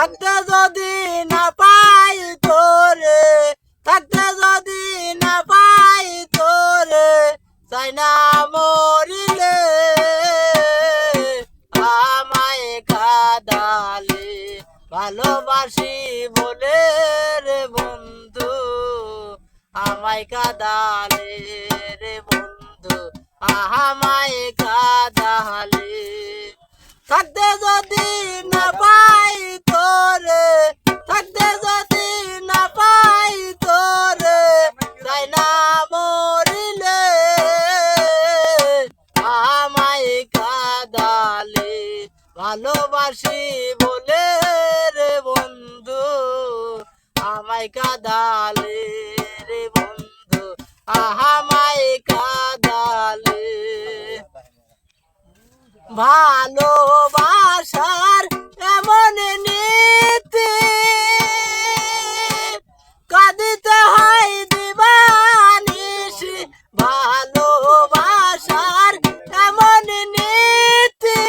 থাকতে যদি না পাই তোরে, থাকতে যদি না পাই তোরে, চাই না মরিলে আমায় কাঁদালে। ভালোবাসি বলে রে বন্ধু আমায় কাঁদালে রে বন্ধু, আমায় কাঁদালে। থাকতে যদি না পাই তোরে, থাকতে যদি না পাই তোরে, চাই না মরিলে আমায় কাঁদালে। ভালোবাসি বলে রে বন্ধু আমায় কাঁদালে রে বন্ধু, আমায় কাঁদালে। ভালোবাসার এমন নীতি কাঁদিতে হয় দিবানিশি। ভালোবাসার এমন নীতি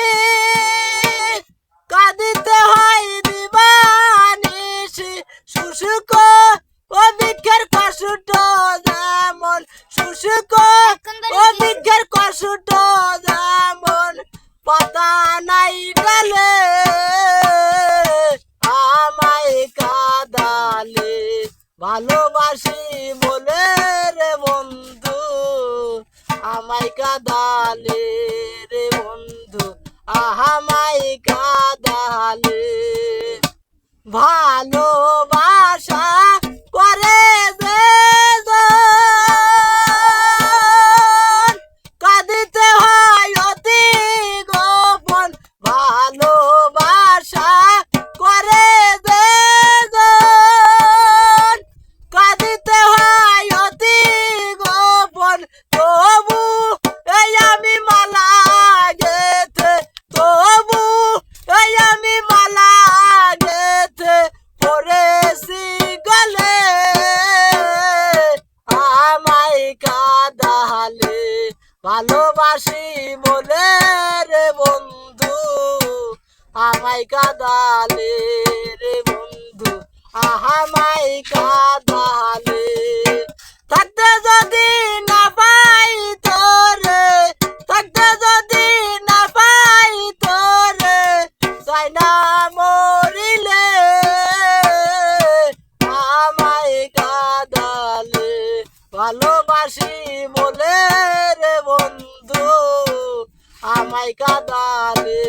কাঁদিতে হয় দিবানিশি। শুষ্ক ও বৃক্ষের কষ্ট যেমন, শুষ্ক ও বৃক্ষের কষ্ট যেমন, পাতা নাই ডালে আমায় কাঁদালে। ভালোবাসি বলে রে বন্ধু আমায় কাঁদালে রে বন্ধু, আমায় কাঁদালে। ভালোবাসা করে কাঁদিতে হয় অতি গোপন। ভালোবাসা করে কাঁদিতে হয় অতি গোপন। তবু এই আমি মালা গেথে, তবু এই আমি মালা গেথে পড়েছি গলে আমায় কাঁদালে। ভালোবাসি বলে রে বন্ধু আমায় কাঁদালে রে বন্ধু, আমায় কাঁদালে। থাকতে যদি না পাই তোরে, থাকতে যদি না পাই তোরে, চাই না মরিলে আমায় কাঁদালে। ভালোবাসি বলে রে বন্ধু আমায় কাঁদালে।